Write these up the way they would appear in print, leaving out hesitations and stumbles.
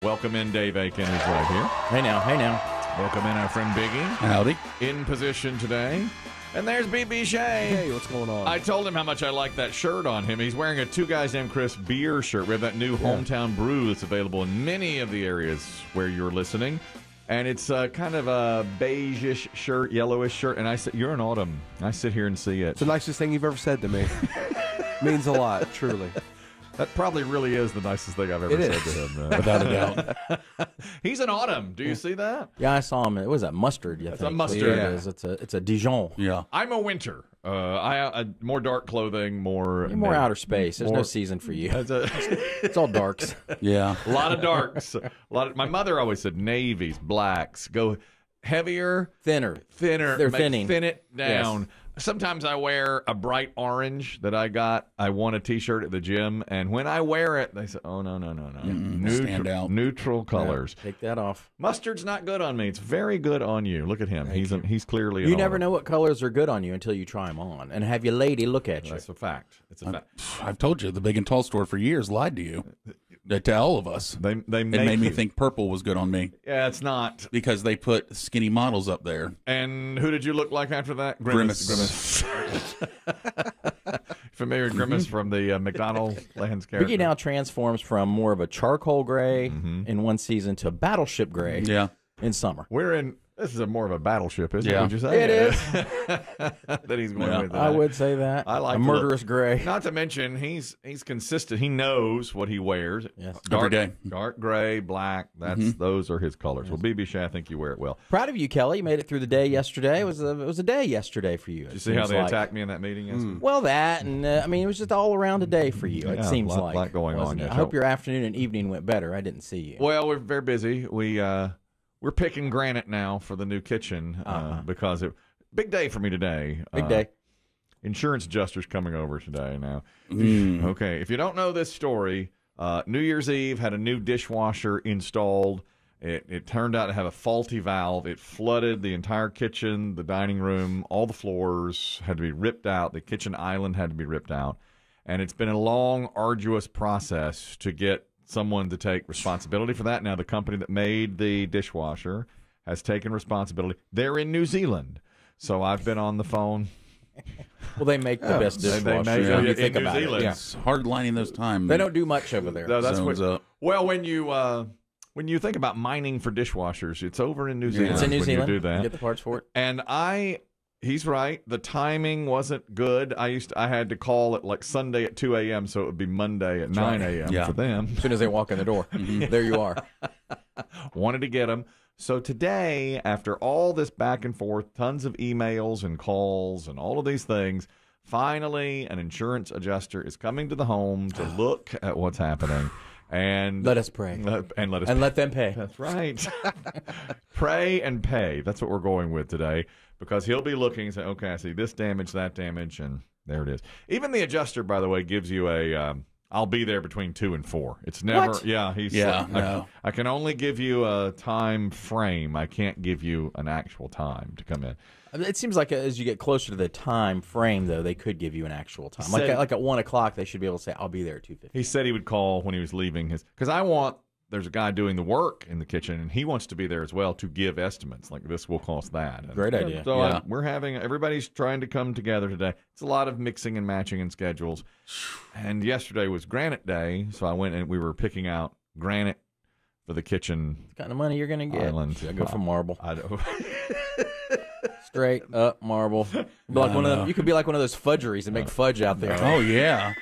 Welcome in, Dave Aiken is right here. Hey now. Welcome in our friend Biggie. Howdy. In position today. And there's BB Shea. Hey, what's going on? I told him how much I like that shirt on him. He's wearing a Two Guys Named Chris beer shirt. We have that new hometown brew that's available in many of the areas where you're listening. And it's kind of a beige-ish shirt, yellowish shirt. And I said, you're in autumn. I sit here and see it. It's the nicest thing you've ever said to me. Means a lot, truly. That probably really is the nicest thing I've ever said to him. Without a doubt. He's in autumn. Do you see that? Yeah, I saw him. It was that mustard. It's a mustard. Yeah. It is. It's a Dijon. Yeah. I'm a winter. I more dark clothing, more outer space. There's no season for you. It's all darks. Yeah. A lot of darks. My mother always said navies, blacks, go heavier, Thinner. They're thinning. Thin it down. Yes. Sometimes I wear a bright orange that I got. I won a T-shirt at the gym, and when I wear it, they say, "Oh no, stand out. Neutral colors. Yeah, take that off. Mustard's not good on me. It's very good on you. Look at him. He's clearly. You never know what colors are good on you until you try them on and have your lady look at you. That's a fact. It's a fact. I've told you, the Big and Tall store for years lied to you. To all of us. They it made me think purple was good on me. Yeah, it's not. Because they put skinny models up there. And who did you look like after that? Grimace. Familiar with Grimace from the McDonald's Lands character? Biggie now transforms from more of a charcoal gray in one season to a battleship gray in summer. This is more of a battleship, isn't it? Yeah. Would you say? It is. That he's going with that. I would say that. I like a murderous gray. Not to mention, he's consistent. He knows what he wears. Yes. Every day. Dark gray, black. Those are his colors. Yes. Well, BB Shea, I think you wear it well. Proud of you, Kelly. You made it through the day yesterday. It was a day yesterday for you. Did you see how they attacked me in that meeting yesterday? Well, that, and I mean, it was just all around a day for you. It seems like. A lot going on. I hope your afternoon and evening went better. I didn't see you. Well, we're very busy. We're picking granite now for the new kitchen because big day for me today. Big day. Insurance adjuster's coming over today now. Okay, if you don't know this story, New Year's Eve had a new dishwasher installed. It turned out to have a faulty valve. It flooded the entire kitchen, the dining room, all the floors had to be ripped out. The kitchen island had to be ripped out. And it's been a long, arduous process to get someone to take responsibility for that. Now, the company that made the dishwasher has taken responsibility. They're in New Zealand. So I've been on the phone. Well, they make the best dishwasher. When you think about Zealand. it. Yeah. It's hard lining those times. They don't do much over there. No, that's up. Well, when you think about mining for dishwashers, it's over in New Zealand. It's in New Zealand. You do that. You get the parts for it. And he's right. The timing wasn't good. I had to call it like Sunday at 2 a.m., so it would be Monday at 9 a.m. for them. As soon as they walk in the door, there you are. Wanted to get them. So today, after all this back and forth, tons of emails and calls and all of these things, finally an insurance adjuster is coming to the home to look at what's happening. And let us pray. And let them pay. That's right. Pray and pay. That's what we're going with today. Because he'll be looking and say, okay, I see this damage, that damage, and there it is. Even the adjuster, by the way, gives you I'll be there between 2 and 4. It's never, what? I can only give you a time frame. I can't give you an actual time to come in. It seems like as you get closer to the time frame, though, they could give you an actual time. Like at 1 o'clock, they should be able to say, I'll be there at 2:50. He said he would call when he was leaving because there's a guy doing the work in the kitchen, and he wants to be there as well to give estimates. Like, this will cost that. And great idea. So everybody's trying to come together today. It's a lot of mixing and matching in schedules. And yesterday was granite day, so I went and we were picking out granite for the kitchen. What kind of money you're going to get? Island. I go for marble. I don't. Straight up marble. You could be like one of those fudgeries and make fudge out there. Oh, yeah.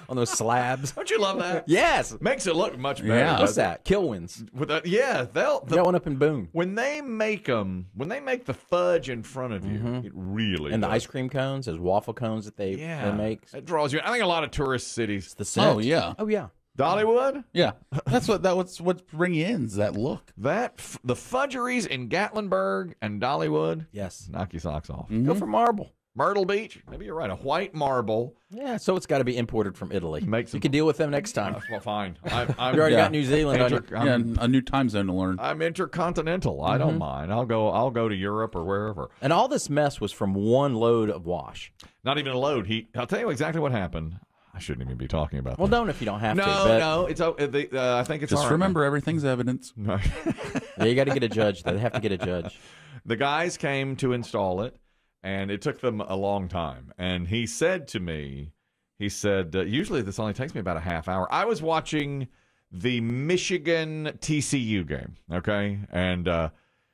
On those slabs. Don't you love that? Yes. Makes it look much better. Yeah. What's that? Kilwins. That one up in Boone. When they make the fudge in front of you, it really And does. the ice cream cones, those waffle cones that they make. It draws you. I think a lot of tourist cities. It's the scent. Oh, yeah. Oh, yeah. Dollywood? Yeah. That's what's bringing in is that look. The fudgeries in Gatlinburg and Dollywood. Yes. Knock your socks off. Go for marble. Myrtle Beach. Maybe you're right. A white marble. Yeah, so it's got to be imported from Italy. You can deal with them next time. Well, fine. You already got New Zealand on your... a new time zone to learn. I'm intercontinental. I don't mind. I'll go to Europe or wherever. And all this mess was from one load of wash. Not even a load. I'll tell you exactly what happened. I shouldn't even be talking about Well, that. don't if you don't have to. No, But no, it's I think it's Just all right. remember, everything's evidence. Yeah, you got to get a judge. Though. They have to get a judge. The guys came to install it, and it took them a long time. And he said to me, usually this only takes me about a half hour. I was watching the Michigan TCU game, okay? And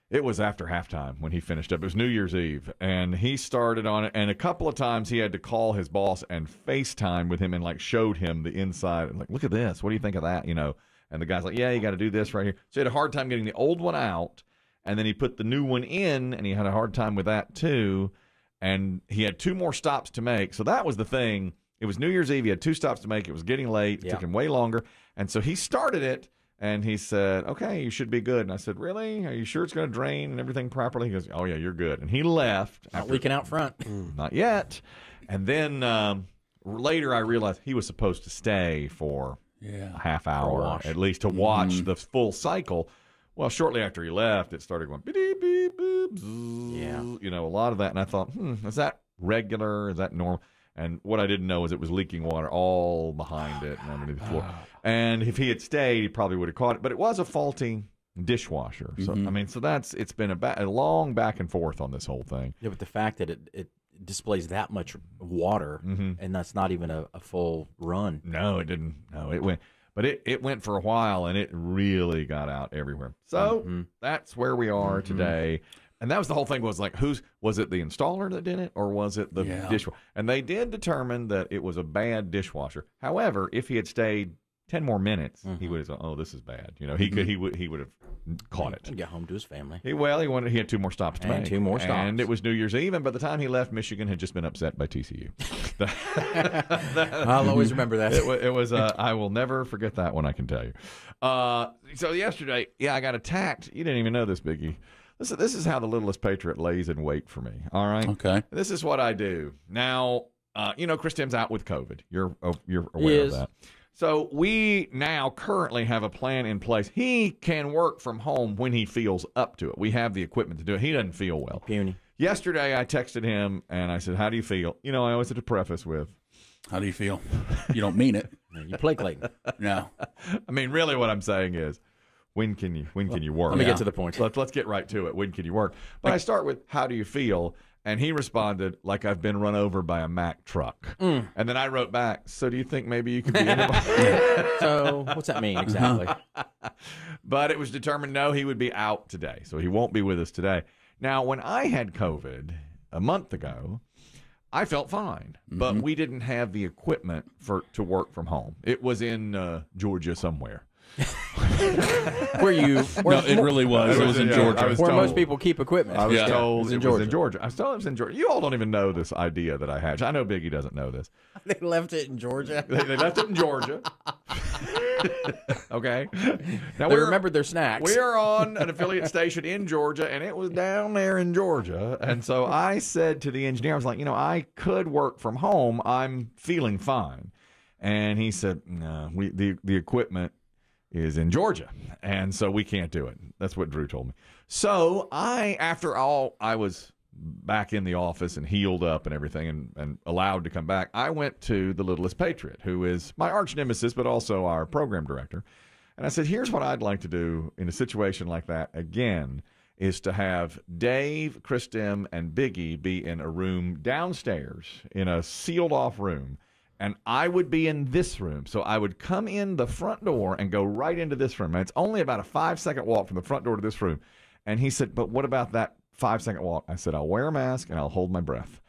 it was after halftime when he finished up. It was New Year's Eve, and he started on it. And a couple of times he had to call his boss and FaceTime with him and, like, showed him the inside. And, like, look at this. What do you think of that? You know? And the guy's like, yeah, you got to do this right here. So he had a hard time getting the old one out, and then he put the new one in, and he had a hard time with that too. And he had 2 more stops to make. So that was the thing. It was New Year's Eve. He had 2 stops to make. It was getting late. It took him way longer. And so he started it, and he said, okay, you should be good. And I said, really? Are you sure it's going to drain and everything properly? He goes, oh, yeah, you're good. And he left. Not leaking out front. Not yet. And then later I realized he was supposed to stay for a half hour at least to watch the full cycle. Well, shortly after he left, it started going beep, beep, beep, zzz, you know, a lot of that. And I thought, is that regular? Is that normal? And what I didn't know is it was leaking water all behind it and underneath the floor. And if he had stayed, he probably would have caught it. But it was a faulty dishwasher. So, I mean, so it's been a long back and forth on this whole thing. Yeah, but the fact that it displays that much water, and that's not even a full run. No, it didn't. No, it went. But it went for a while, and it really got out everywhere. So that's where we are today. And that was the whole thing was like, was it the installer that did it, or was it the dishwasher? And they did determine that it was a bad dishwasher. However, if he had stayed 10 more minutes, he would have said, oh, this is bad. You know, he would have caught it. And get home to his family. He had 2 more stops to make. 2 more stops. And it was New Year's Eve, and by the time he left, Michigan had just been upset by TCU. I'll always remember that. It was I will never forget that one, I can tell you. So yesterday, I got attacked. You didn't even know this, Biggie. This is how the littlest patriot lays in wait for me, all right? Okay. This is what I do. Now, you know, Chris Demm's out with COVID. You're aware of that. So we now currently have a plan in place. He can work from home when he feels up to it. We have the equipment to do it. He doesn't feel well. Puny. Yesterday, I texted him, and I said, how do you feel? You know, I always have to preface with, how do you feel? You don't mean it. You play Clayton. No. I mean, really what I'm saying is, when can you work? Let me get to the point. Let's get right to it. When can you work? But I start with, how do you feel? And he responded, like I've been run over by a Mack truck. And then I wrote back, so do you think maybe you could be in it? So what's that mean exactly? But it was determined, no, he would be out today. So he won't be with us today. Now, when I had COVID a month ago, I felt fine. But we didn't have the equipment to work from home. It was in Georgia somewhere. No, it really was. It was in Georgia. Where most people keep equipment. I was told it was in Georgia. I was told it was in Georgia. You all don't even know this idea that I had. I know Biggie doesn't know this. They left it in Georgia. They left it in Georgia. Okay. Now They remembered their snacks. We are on an affiliate station in Georgia, and it was down there in Georgia. And so I said to the engineer, I was like, I could work from home. I'm feeling fine. And he said, no, the equipment is in Georgia, and so we can't do it. That's what Drew told me. So after all, I was back in the office and healed up and everything and allowed to come back, I went to the Littlest Patriot, who is my arch nemesis, but also our program director. And I said, here's what I'd like to do in a situation like that again, is to have Dave, Chris Demm, and Biggie be in a room downstairs in a sealed off room. And I would be in this room. So I would come in the front door and go right into this room. And it's only about a 5-second walk from the front door to this room. And he said, but what about that 5-second walk? I said, I'll wear a mask and I'll hold my breath.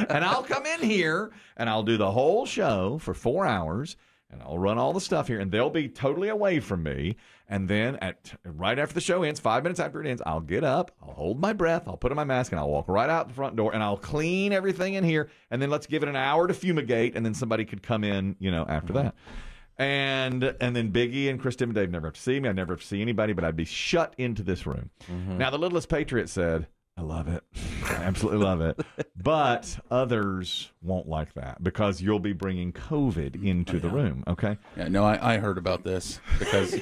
And I'll come in here and I'll do the whole show for 4 hours. And I'll run all the stuff here, and they'll be totally away from me. And then right after the show ends, 5 minutes after it ends, I'll get up, I'll hold my breath, I'll put on my mask, and I'll walk right out the front door, and I'll clean everything in here. And then let's give it an hour to fumigate, and then somebody could come in, after that. And then Biggie and Chris Demm and Dave never have to see me. I'd never have to see anybody, but I'd be shut into this room. Now, the Littlest Patriot said, I love it. I absolutely love it. But others won't like that because you'll be bringing COVID into the room, okay? Yeah, no, I heard about this because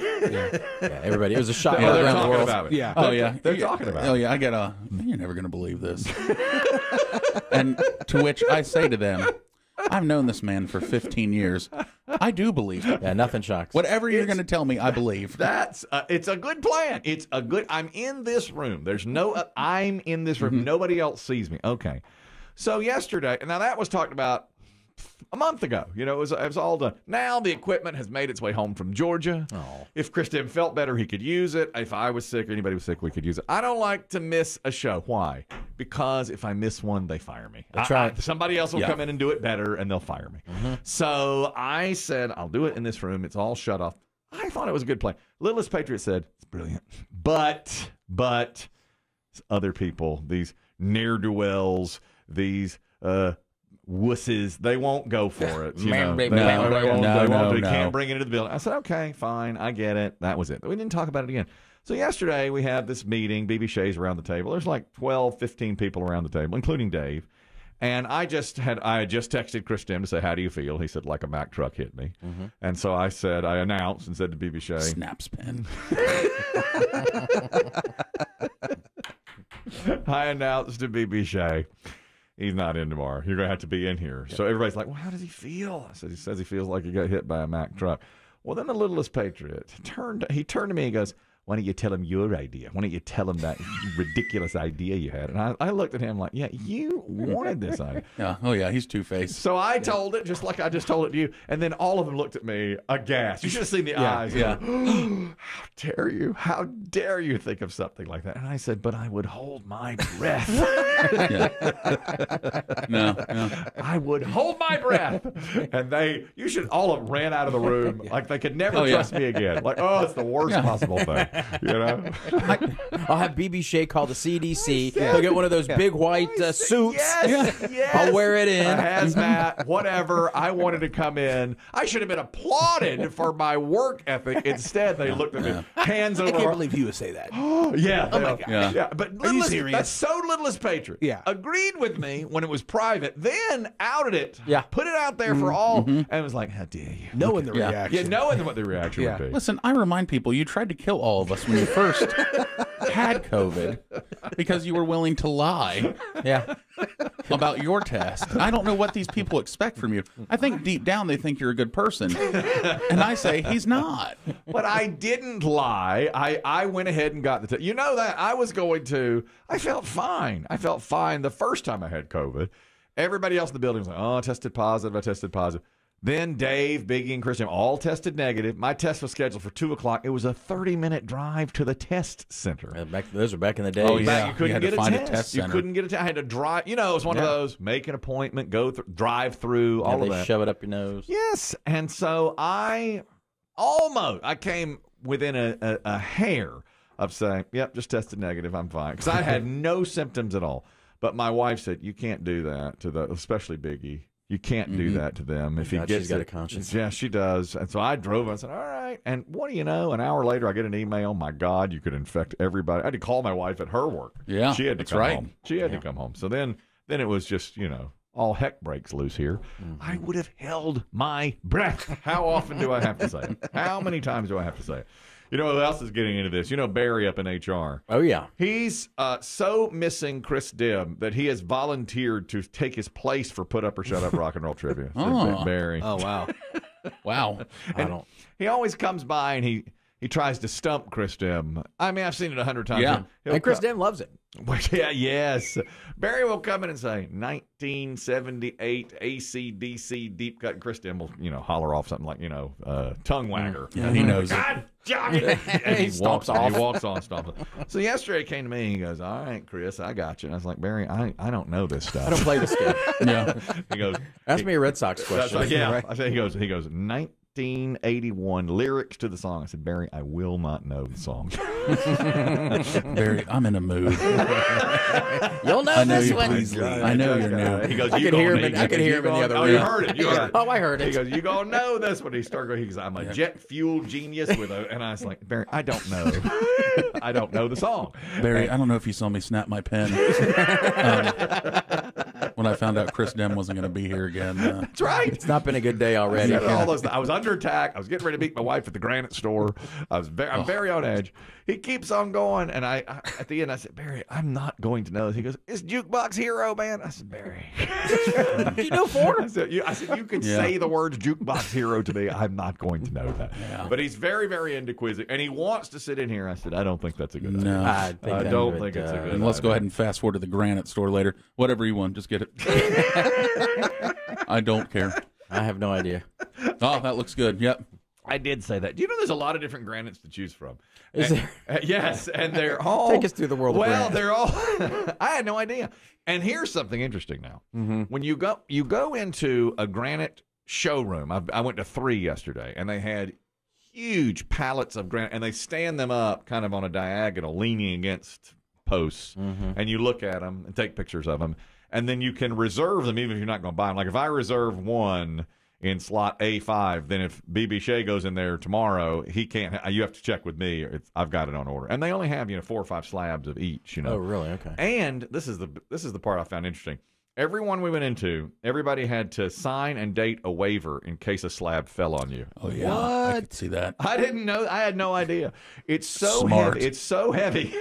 Everybody, it was a shot They're around the talking world. about it. Yeah. oh yeah, They're talking about it. Oh yeah, I get a. You're never gonna believe this. And to which I say to them, I've known this man for 15 years. I do believe it. Yeah, nothing shocks. Whatever you're going to tell me, I believe. That's it's a good plan. It's a good. I'm in this room. There's no. I'm in this room. Nobody else sees me. Okay. So yesterday, now that was talked about a month ago. You know, it was all done. Now the equipment has made its way home from Georgia. Oh. If Chris Demm felt better, he could use it. If I was sick or anybody was sick, we could use it. I don't like to miss a show. Why? Because if I miss one, they fire me. That's right. Somebody else will come in and do it better, and they'll fire me. So I said, I'll do it in this room. It's all shut off. I thought it was a good plan. Littlest Patriot said, it's brilliant. But other people, these ne'er-do-wells, these wusses, they won't go for it. You know? They won't. They can't bring it into the building. I said, okay, fine. I get it. That was it. We didn't talk about it again. So yesterday we had this meeting. BB Shea's around the table. There's like 12, 15 people around the table, including Dave. And I had just texted Chris Demm to say, how do you feel? He said, like a Mack truck hit me. And so I announced and said to BB Shea. Snaps pen. I announced to BB Shea, he's not in tomorrow. You're going to have to be in here. So everybody's like, well, how does he feel? I said, he says he feels like he got hit by a Mack truck. Well, then the Littlest Patriot turned to me and goes, why don't you tell him your idea? Why don't you tell him that ridiculous idea you had? And I looked at him like, yeah, you wanted this idea. Yeah. Oh yeah, he's two-faced. So I told it just like I just told it to you. And then all of them looked at me aghast. You should have seen the eyes. Yeah. How dare you? How dare you think of something like that? And I said, but I would hold my breath. No. I would hold my breath. And all of them ran out of the room like they could never trust me again. Like, oh, it's the worst possible thing. You know? I'll have BB Shea call the CDC. He'll get one of those big white suits. Yes. I'll wear it in. A hazmat, whatever. I wanted to come in. I should have been applauded for my work ethic. Instead, they looked at me, hands over. I can't believe you would say that. Yeah. Oh my God. Yeah. But serious? That's so Littlest Patriot. Yeah. Agreed with me when it was private, then outed it. Yeah. Put it out there for all, and was like, how dare you? Knowing the Yeah. reaction. Yeah, knowing what the reaction would be. Listen, I remind people, you tried to kill all of us when you first had COVID because you were willing to lie Yeah. about your test. I don't know what these people expect from you. I think deep down they think you're a good person. And I say, he's not. But I didn't lie. I went ahead and got the test. You know that I was going to. I felt fine. I felt fine the first time I had COVID. Everybody else in the building was like, oh, I tested positive. I tested positive. Then Dave, Biggie, and Christian all tested negative. My test was scheduled for 2 o'clock. It was a 30-minute drive to the test center. Those are back in the day. Oh, yeah. You couldn't had get to a find test. a test You center. couldn't get a test. I had to drive. You know, it was one of those, make an appointment, go drive through, all And of they that. shove it up your nose. Yes. And so I came within a hair of saying, yep, just tested negative. I'm fine. Because I had no symptoms at all. But my wife said, you can't do that to especially Biggie. You can't do that to them. If he God, gets she's got it. a conscience. Yeah, she does. And so I drove and I said, all right. And what do you know? An hour later, I get an email. My God, you could infect everybody. I had to call my wife at her work. Yeah, she had to that's come right. home. She had to come home. So then it was just, all heck breaks loose here. I would have held my breath. How often do I have to say it? How many times do I have to say it? You know who else is getting into this? You know Barry up in HR. Oh, yeah. He's so missing Chris Demm that he has volunteered to take his place for Put Up or Shut Up Rock and Roll Trivia. Oh. Barry. Oh, wow. Wow. He always comes by and he tries to stump Chris Demm. I mean, I've seen it 100 times. Yeah. And Chris Demm loves it. Yeah, yes. Barry will come in and say, 1978 AC/DC deep cut. Chris Demm will, holler off something like, tongue wagger. Yeah, he knows it. God damn it. And He stomps off. He walks on, stomps off. So yesterday he came to me and he goes, all right, Chris, I got you. And I was like, Barry, I don't know this stuff. I don't play this game. Yeah. He goes, Ask me a Red Sox that's question. like, yeah. Right? I said, he goes, 1681, lyrics to the song. I said, Barry, I will not know the song. Barry, I'm in a mood. You'll know this one. I know you're new. He goes, I could hear him in the other room. You heard it. You heard it. Oh, I heard it. He goes, you gonna know this one. He started going, he goes, I'm a jet fuel genius with a, and I was like, Barry, I don't know. I don't know the song. Barry, I don't know if you saw me snap my pen when I found out Chris Demm wasn't going to be here again. That's right. It's not been a good day already. All those, I was under attack. I was getting ready to meet my wife at the granite store. I'm very on edge. He keeps on going, and I at the end I said, Barry, I'm not going to know this. He goes, it's Jukebox Hero, man. I said, Barry, You know Ford? I said, you could say the words Jukebox Hero to me. I'm not going to know that. Yeah. But he's very, very into quizzing, and he wants to sit in here. I said, I don't think that's a good idea. No. I don't think it's a good And let's idea. go ahead and fast forward to the granite store later. Whatever you want, just get it. I don't care. I have no idea. Oh, that looks good. Yep. I did say that. Do you know there's a lot of different granites to choose from? Is there? Yes, and they're all... Take us through the world of Well, granite. they're all... I had no idea. And here's something interesting now. When you go into a granite showroom, I went to 3 yesterday, and they had huge pallets of granite, and they stand them up kind of on a diagonal, leaning against posts, and you look at them and take pictures of them, and then you can reserve them even if you're not going to buy them. Like if I reserve one in slot A5, then if BB Shea goes in there tomorrow, he can't. You have to check with me. I've got it on order, and they only have 4 or 5 slabs of each. Oh, really? Okay. And this is the part I found interesting. Everyone we went into, everybody had to sign and date a waiver in case a slab fell on you. Oh, yeah. I could see that. I didn't know. I had no idea. It's so Smart. heavy. It's so heavy.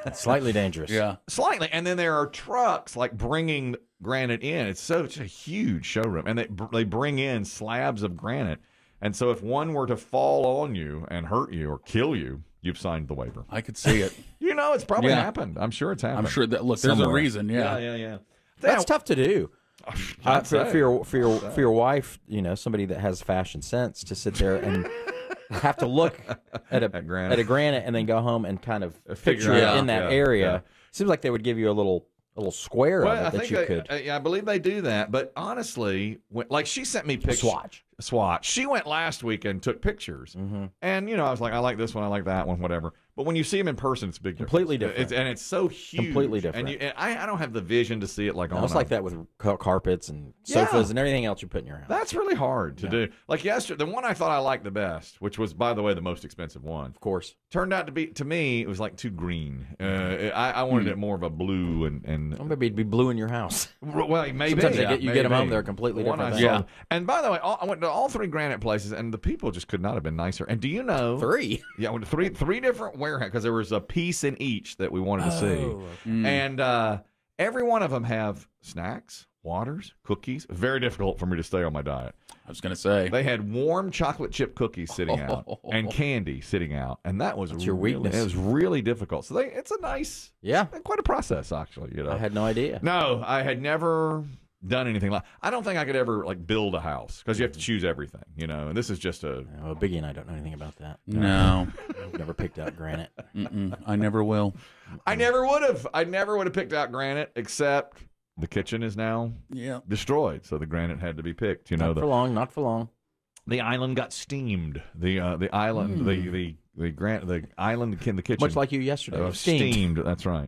It's slightly dangerous. Yeah. Slightly. And then there are trucks like bringing granite in. It's such a huge showroom, and they bring in slabs of granite. And so if one were to fall on you and hurt you or kill you, you've signed the waiver. I could see it. It's probably Yeah. happened. I'm sure it's happened. I'm sure that, look, there's a Somewhere. reason. Yeah. Yeah. That's tough to do. I'd say. For your wife, somebody that has fashion sense, to sit there and have to look at a granite and then go home and kind of picture it in that area. Yeah. Seems like they would give you a little square Well, of it that you could I believe they do that. But honestly, like she sent me pictures. Swatch. She went last week and took pictures. And, I was like, I like this one. I like that one, whatever. But when you see them in person, it's a big Completely difference. different. And it's so huge. Completely different. And I don't have the vision to see it like on it's like that with carpets and sofas and everything else you put in your house. That's really hard to do. Like yesterday, the one I thought I liked the best, which was, by the way, the most expensive one. Of course. Turned out to me, it was like too green. I wanted it more of a blue and Well, maybe it'd be blue in your house. well, maybe. Sometimes you get them maybe. home, they're completely The one different I things. saw. And by the way, I went to all 3 granite places, and the people just could not have been nicer. And do you know? 3? Yeah, I went to three different warehouses, because there was a piece in each that we wanted to see. And every one of them have snacks, waters, cookies. Very difficult for me to stay on my diet. I was going to say. They had warm chocolate chip cookies sitting out and candy sitting out, and that was your weakness. It was really difficult. So it's a nice, quite a process actually. I had no idea. No, I had never done anything like. I don't think I could ever build a house, because you have to choose everything, and this is just a. Well, Biggie and I don't know anything about that. No. I've never picked out granite. I never will. I never would have. I never would have picked out granite, except the kitchen is now destroyed, so the granite had to be picked. Not for long. The island got steamed. The island, the island in the kitchen. Much like you yesterday. Steamed. That's right.